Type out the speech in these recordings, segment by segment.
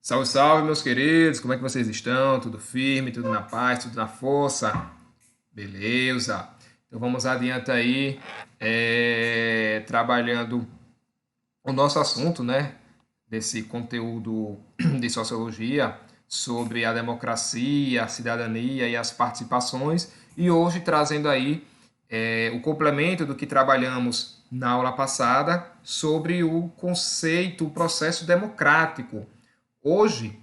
Salve, salve, meus queridos, como é que vocês estão? Tudo firme, tudo na paz, tudo na força? Beleza. Então vamos adiante aí, trabalhando o nosso assunto, né? Desse conteúdo de sociologia sobre a democracia, a cidadania e as participações. E hoje trazendo aí o complemento do que trabalhamos na aula passada sobre o conceito, o processo democrático. Hoje,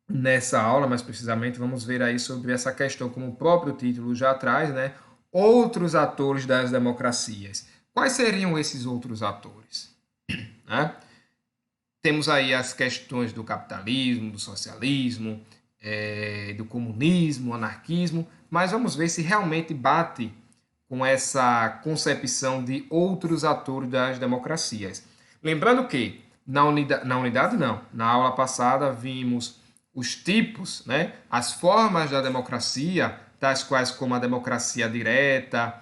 nessa aula, mais precisamente, vamos ver aí sobre essa questão, como o próprio título já traz, né? Outros atores das democracias. Quais seriam esses outros atores? Né? Temos aí as questões do capitalismo, do socialismo, do comunismo, anarquismo, mas vamos ver se realmente bate com essa concepção de outros atores das democracias. Lembrando que na aula passada vimos os tipos, né, as formas da democracia, tais quais como a democracia direta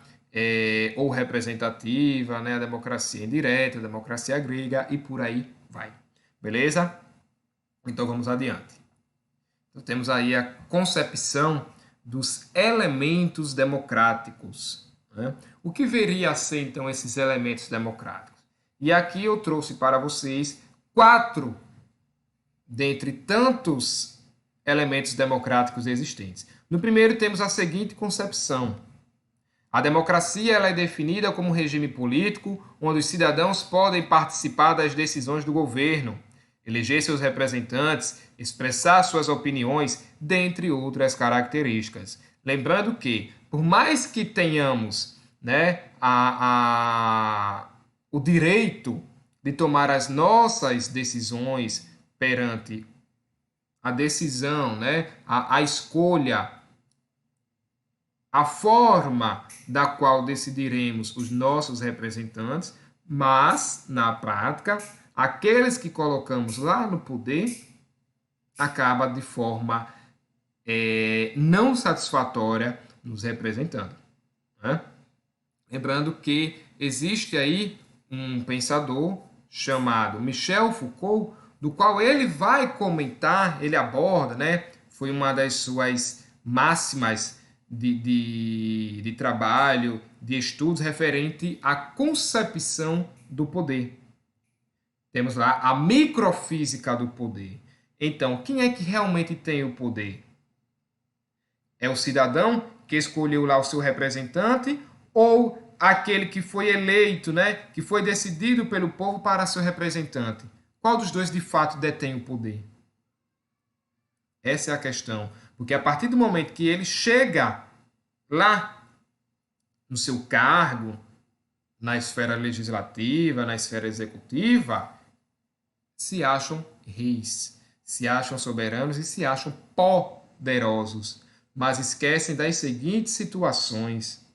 ou representativa, né, a democracia indireta, a democracia grega e por aí vai. Beleza? Então vamos adiante. Então, temos aí a concepção dos elementos democráticos. Né? O que viria a ser, então, esses elementos democráticos? E aqui eu trouxe para vocês 4 dentre tantos elementos democráticos existentes. No primeiro, temos a seguinte concepção. A democracia ela é definida como um regime político onde os cidadãos podem participar das decisões do governo, eleger seus representantes, expressar suas opiniões, dentre outras características. Lembrando que, por mais que tenhamos, né, o direito de tomar as nossas decisões perante a decisão, né, a escolha, a forma da qual decidiremos os nossos representantes, mas, na prática, aqueles que colocamos lá no poder acaba de forma não satisfatória nos representando. Né? Lembrando que existe aí um pensador chamado Michel Foucault, do qual ele vai comentar, ele aborda, né? Foi uma das suas máximas de trabalho, de estudos referente à concepção do poder. Temos lá a microfísica do poder. Então, quem é que realmente tem o poder? É o cidadão que escolheu lá o seu representante ou aquele que foi eleito, né, que foi decidido pelo povo para seu representante? Qual dos dois de fato detém o poder? Essa é a questão. Porque a partir do momento que ele chega lá no seu cargo, na esfera legislativa, na esfera executiva, se acham reis, se acham soberanos e se acham poderosos, mas esquecem das seguintes situações.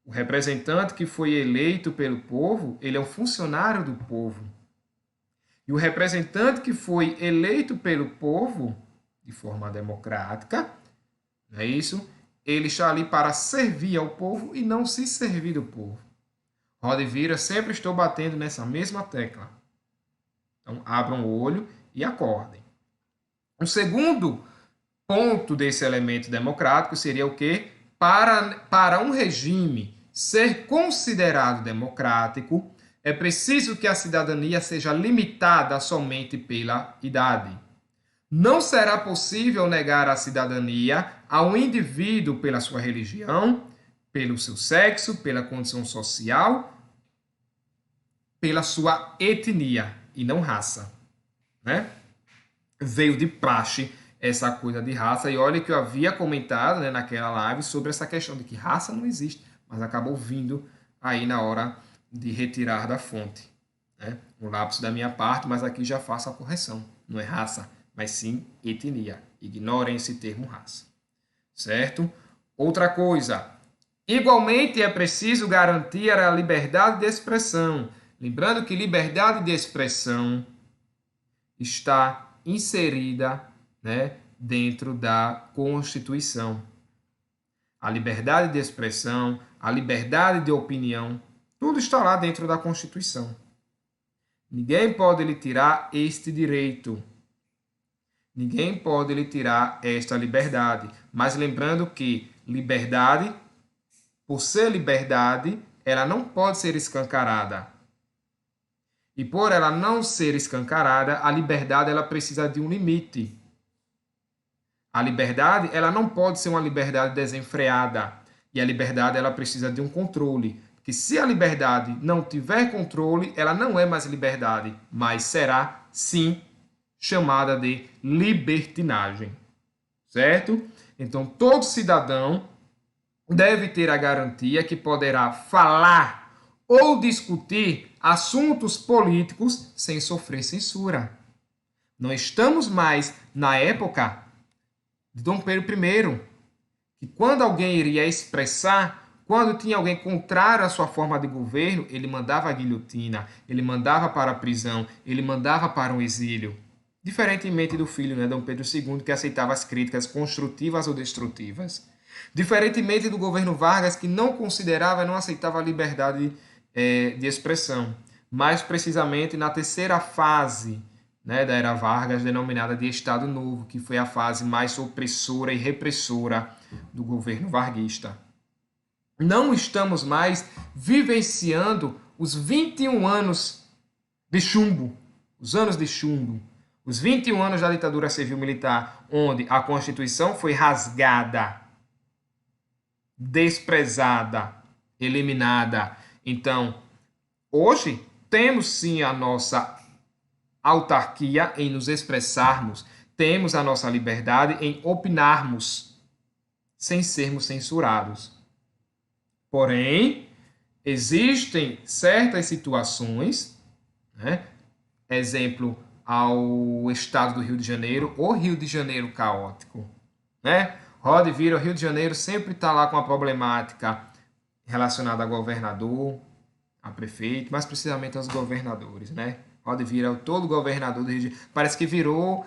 O representante que foi eleito pelo povo, ele é um funcionário do povo. E o representante que foi eleito pelo povo, de forma democrática, não é isso? Ele está ali para servir ao povo e não se servir do povo. Roda e vira, sempre estou batendo nessa mesma tecla. Então, abram o olho e acordem. O segundo ponto desse elemento democrático seria o quê? Para um regime ser considerado democrático, é preciso que a cidadania seja limitada somente pela idade. Não será possível negar a cidadania a um indivíduo pela sua religião, pelo seu sexo, pela condição social, pela sua etnia e não raça, né? Veio de praxe essa coisa de raça e olha que eu havia comentado, né, naquela live sobre essa questão de que raça não existe, mas acabou vindo aí na hora de retirar da fonte, né? Um lapso da minha parte, mas aqui já faço a correção, não é raça, mas sim etnia. Ignorem esse termo raça, certo? Outra coisa, igualmente é preciso garantir a liberdade de expressão. Lembrando que liberdade de expressão está inserida né, dentro da Constituição. A liberdade de expressão, a liberdade de opinião, tudo está lá dentro da Constituição. Ninguém pode lhe tirar este direito. Ninguém pode lhe tirar esta liberdade. Mas lembrando que liberdade, por ser liberdade, ela não pode ser escancarada. E por ela não ser escancarada, a liberdade ela precisa de um limite. A liberdade ela não pode ser uma liberdade desenfreada. E a liberdade ela precisa de um controle. Porque se a liberdade não tiver controle, ela não é mais liberdade, mas será, sim, chamada de libertinagem. Certo? Então, todo cidadão deve ter a garantia que poderá falar ou discutir assuntos políticos sem sofrer censura. Não estamos mais na época de Dom Pedro I, que quando alguém iria expressar, quando tinha alguém contrário à sua forma de governo, ele mandava a guilhotina, ele mandava para a prisão, ele mandava para um exílio. Diferentemente do filho, né, Dom Pedro II, que aceitava as críticas construtivas ou destrutivas. Diferentemente do governo Vargas, que não considerava, não aceitava a liberdade de expressão. Mais precisamente na terceira fase, né, da era Vargas, denominada de Estado Novo, que foi a fase mais opressora e repressora do governo varguista. Não estamos mais vivenciando os 21 anos de chumbo, os anos de chumbo, os 21 anos da ditadura civil-militar, onde a Constituição foi rasgada, desprezada, eliminada. Então, hoje, temos sim a nossa autarquia em nos expressarmos, temos a nossa liberdade em opinarmos, sem sermos censurados. Porém, existem certas situações, né? Exemplo, ao estado do Rio de Janeiro, o Rio de Janeiro caótico, né? Roda e vira, o Rio de Janeiro sempre está lá com a problemática relacionada a governador, a prefeito, mais precisamente aos governadores, né? Roda e vira, todo governador do Rio de Janeiro, parece que virou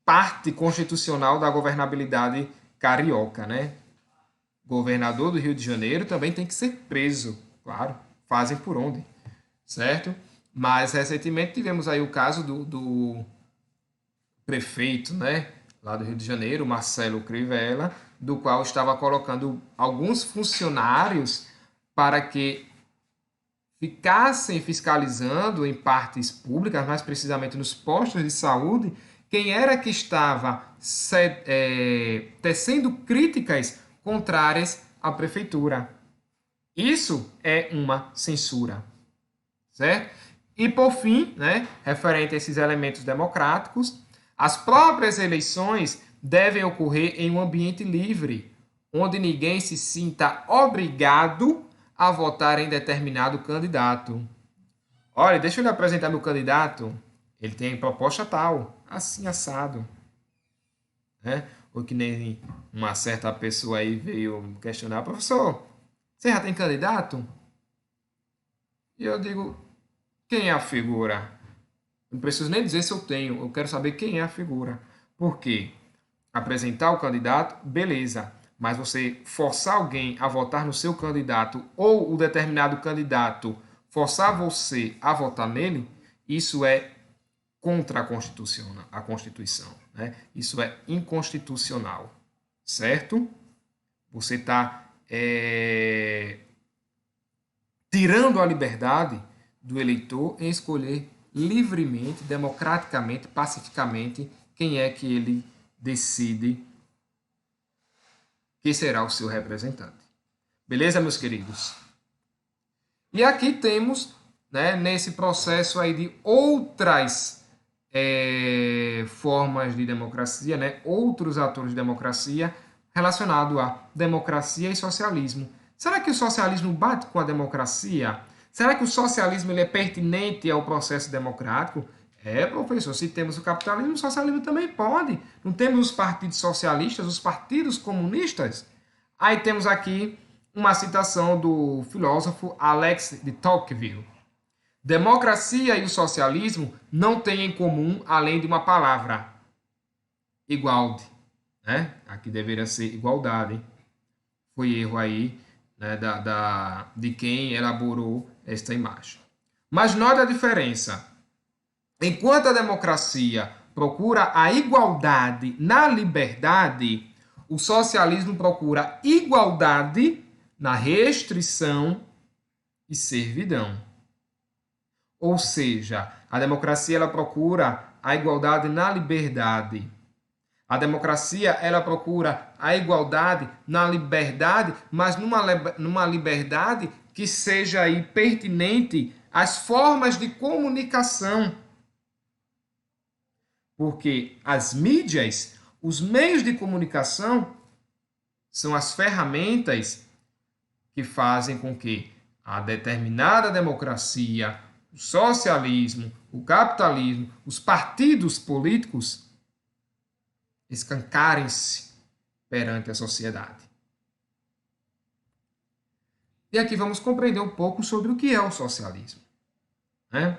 parte constitucional da governabilidade carioca, né? Governador do Rio de Janeiro também tem que ser preso, claro, fazem por onde, certo? Mas recentemente tivemos aí o caso do prefeito, né, lá do Rio de Janeiro, Marcelo Crivella, do qual estava colocando alguns funcionários para que ficassem fiscalizando em partes públicas, mais precisamente nos postos de saúde, quem era que estava tecendo críticas contrárias à prefeitura. Isso é uma censura, certo? E por fim, né, referente a esses elementos democráticos, as próprias eleições devem ocorrer em um ambiente livre, onde ninguém se sinta obrigado a votar em determinado candidato. Olha, deixa eu lhe apresentar meu candidato. Ele tem proposta tal, assim assado. Né? Ou que nem uma certa pessoa aí veio questionar, professor, você já tem candidato? E eu digo, quem é a figura? Não preciso nem dizer se eu tenho, eu quero saber quem é a figura. Por quê? Apresentar o candidato, beleza. Mas você forçar alguém a votar no seu candidato ou o determinado candidato forçar você a votar nele, isso é contra a Constituição. Né? Isso é inconstitucional. Certo? Você está tirando a liberdade do eleitor em escolher livremente, democraticamente, pacificamente, quem é que ele decide que será o seu representante. Beleza, meus queridos? E aqui temos, né, nesse processo aí de outras formas de democracia, né, outros atores de democracia relacionado a democracia e socialismo. Será que o socialismo bate com a democracia? Será que o socialismo ele é pertinente ao processo democrático? Professor, se temos o capitalismo, o socialismo também pode. Não temos os partidos socialistas, os partidos comunistas? Aí temos aqui uma citação do filósofo Alex de Tocqueville. Democracia e o socialismo não têm em comum além de uma palavra: igualdade, né? Aqui deveria ser igualdade. Foi erro aí, né, de quem elaborou esta imagem. Mas note a diferença. Enquanto a democracia procura a igualdade na liberdade, o socialismo procura igualdade na restrição e servidão. Ou seja, a democracia ela procura a igualdade na liberdade. A democracia ela procura a igualdade na liberdade, mas numa liberdade que seja aí pertinente às formas de comunicação. Porque as mídias, os meios de comunicação, são as ferramentas que fazem com que a determinada democracia, o socialismo, o capitalismo, os partidos políticos escancarem-se perante a sociedade. E aqui vamos compreender um pouco sobre o que é o socialismo, né?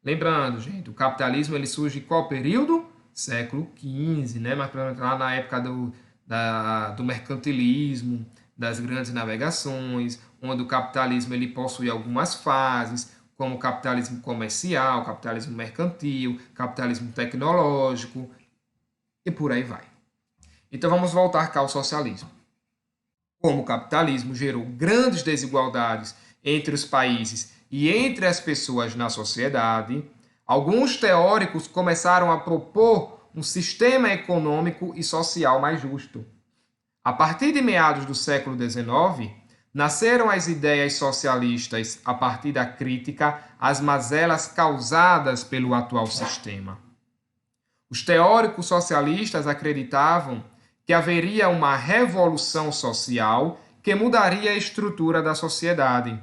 Lembrando, gente, o capitalismo ele surge em qual período? Século XV, né? Mas lá na época do mercantilismo, das grandes navegações, onde o capitalismo ele possui algumas fases, como o capitalismo comercial, capitalismo mercantil, capitalismo tecnológico e por aí vai. Então vamos voltar cá ao socialismo. Como o capitalismo gerou grandes desigualdades entre os países e entre as pessoas na sociedade, alguns teóricos começaram a propor um sistema econômico e social mais justo. A partir de meados do século XIX, nasceram as ideias socialistas a partir da crítica às mazelas causadas pelo atual sistema. Os teóricos socialistas acreditavam que haveria uma revolução social que mudaria a estrutura da sociedade.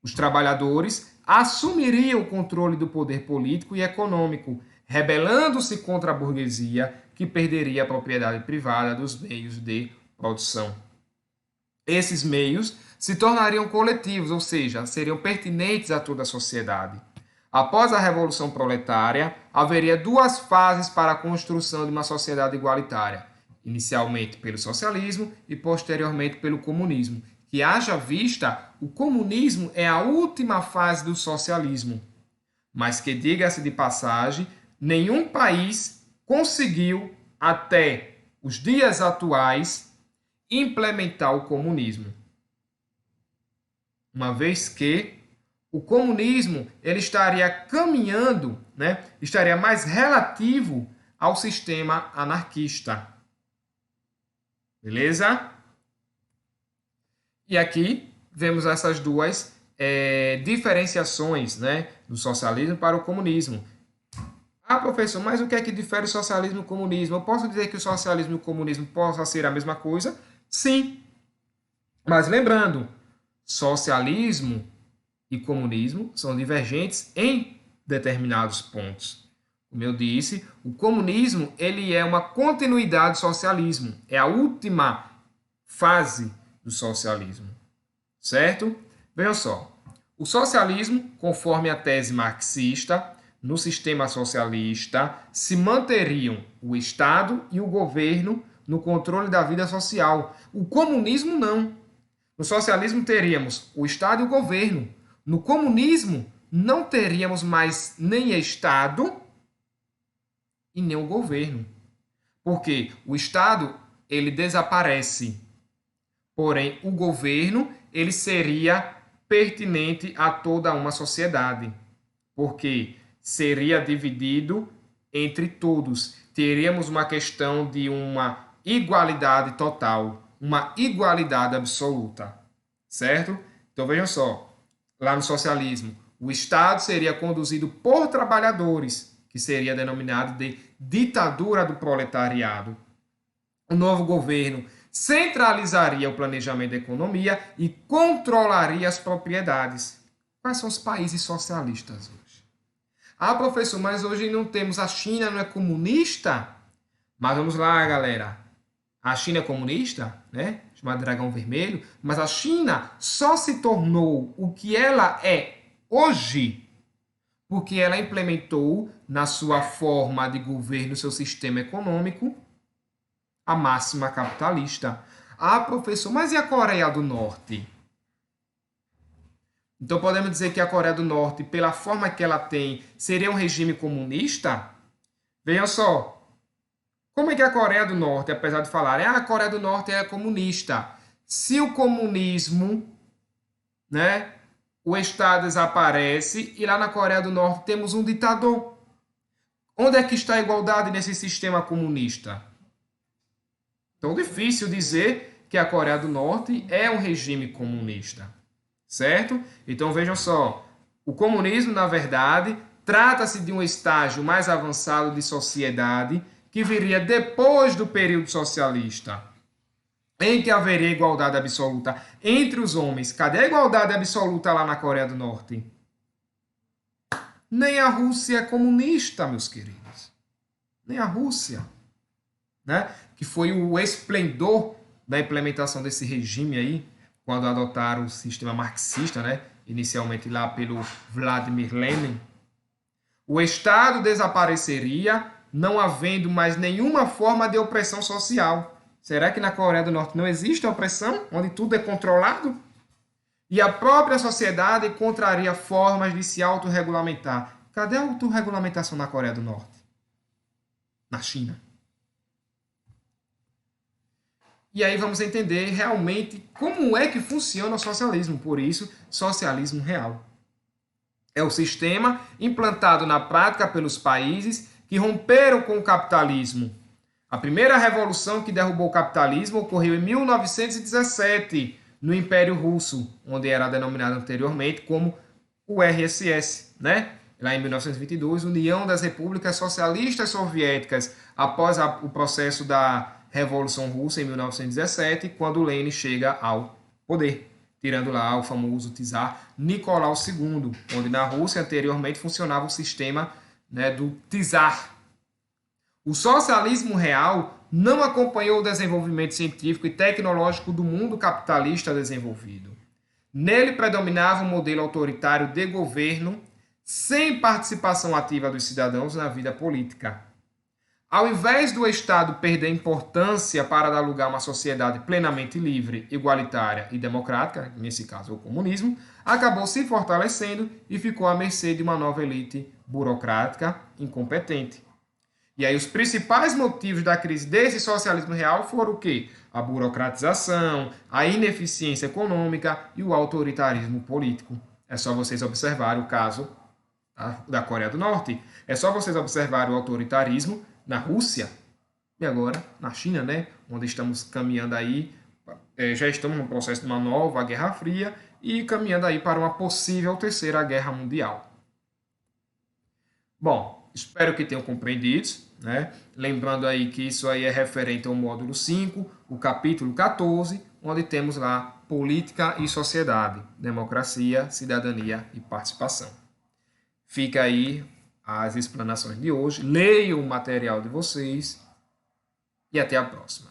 Os trabalhadores assumiriam o controle do poder político e econômico, rebelando-se contra a burguesia, que perderia a propriedade privada dos meios de produção. Esses meios se tornariam coletivos, ou seja, seriam pertinentes a toda a sociedade. Após a Revolução Proletária, haveria duas fases para a construção de uma sociedade igualitária, inicialmente pelo socialismo e posteriormente pelo comunismo, que haja vista, o comunismo é a última fase do socialismo, mas que, diga-se de passagem, nenhum país conseguiu, até os dias atuais, implementar o comunismo. Uma vez que o comunismo ele estaria caminhando, né, estaria mais relativo ao sistema anarquista. Beleza? E aqui vemos essas duas diferenciações, né, do socialismo para o comunismo. Ah, professor, mas o que é que difere o socialismo e o comunismo? Eu posso dizer que o socialismo e o comunismo possam ser a mesma coisa? Sim. Mas lembrando, socialismo e comunismo são divergentes em determinados pontos. Como eu disse, o comunismo ele é uma continuidade do socialismo, é a última fase do socialismo, certo? Vejam só, o socialismo, conforme a tese marxista, no sistema socialista, se manteriam o Estado e o governo no controle da vida social. O comunismo não. No socialismo teríamos o Estado e o governo. No comunismo não teríamos mais nem Estado e nem o governo. Porque o Estado ele desaparece. Porém, o governo ele seria pertinente a toda uma sociedade. Porque seria dividido entre todos. Teríamos uma questão de uma igualdade total, uma igualdade absoluta, certo? Então vejam só, lá no socialismo, o Estado seria conduzido por trabalhadores, que seria denominado de ditadura do proletariado. O novo governo centralizaria o planejamento da economia e controlaria as propriedades. Quais são os países socialistas hoje? Ah, professor, mas hoje não temos a China, não é comunista? Mas vamos lá, galera. A China é comunista, né? Chamada Dragão Vermelho. Mas a China só se tornou o que ela é hoje porque ela implementou na sua forma de governo, seu sistema econômico, a máxima capitalista. Ah, professor, mas e a Coreia do Norte? Então podemos dizer que a Coreia do Norte, pela forma que ela tem, seria um regime comunista? Vejam só, como é que a Coreia do Norte, apesar de falarem, a Coreia do Norte é comunista, se o comunismo, né, o Estado desaparece e lá na Coreia do Norte temos um ditador. Onde é que está a igualdade nesse sistema comunista? Então, difícil dizer que a Coreia do Norte é um regime comunista, certo? Então, vejam só, o comunismo, na verdade, trata-se de um estágio mais avançado de sociedade que viria depois do período socialista, em que haveria igualdade absoluta entre os homens. Cadê a igualdade absoluta lá na Coreia do Norte? Nem a Rússia é comunista, meus queridos. Nem a Rússia, né? Que foi o esplendor da implementação desse regime aí, quando adotaram o sistema marxista, né? Inicialmente lá pelo Vladimir Lenin. O Estado desapareceria, não havendo mais nenhuma forma de opressão social. Será que na Coreia do Norte não existe opressão, onde tudo é controlado? E a própria sociedade encontraria formas de se autorregulamentar. Cadê a autorregulamentação na Coreia do Norte? Na China. E aí vamos entender realmente como é que funciona o socialismo. Por isso, socialismo real. É o sistema implantado na prática pelos países que romperam com o capitalismo. A primeira revolução que derrubou o capitalismo ocorreu em 1917, no Império Russo, onde era denominado anteriormente como o RSS, né? Lá em 1922, União das Repúblicas Socialistas Soviéticas, após o processo da Revolução Russa em 1917, quando Lenin chega ao poder, tirando lá o famoso czar Nicolau II, onde na Rússia anteriormente funcionava o sistema, né, do czar. O socialismo real não acompanhou o desenvolvimento científico e tecnológico do mundo capitalista desenvolvido. Nele predominava um modelo autoritário de governo sem participação ativa dos cidadãos na vida política. Ao invés do Estado perder importância para dar lugar a uma sociedade plenamente livre, igualitária e democrática, nesse caso o comunismo, acabou se fortalecendo e ficou à mercê de uma nova elite burocrática incompetente. E aí os principais motivos da crise desse socialismo real foram o quê? A burocratização, a ineficiência econômica e o autoritarismo político. É só vocês observarem o caso da Coreia do Norte. É só vocês observarem o autoritarismo na Rússia e agora na China, né? Onde estamos caminhando aí, já estamos no processo de uma nova Guerra Fria e caminhando aí para uma possível terceira guerra mundial. Bom, espero que tenham compreendido, né? Lembrando aí que isso aí é referente ao módulo 5, o capítulo 14, onde temos lá política e sociedade, democracia, cidadania e participação. Fica aí as explanações de hoje, leiam o material de vocês e até a próxima.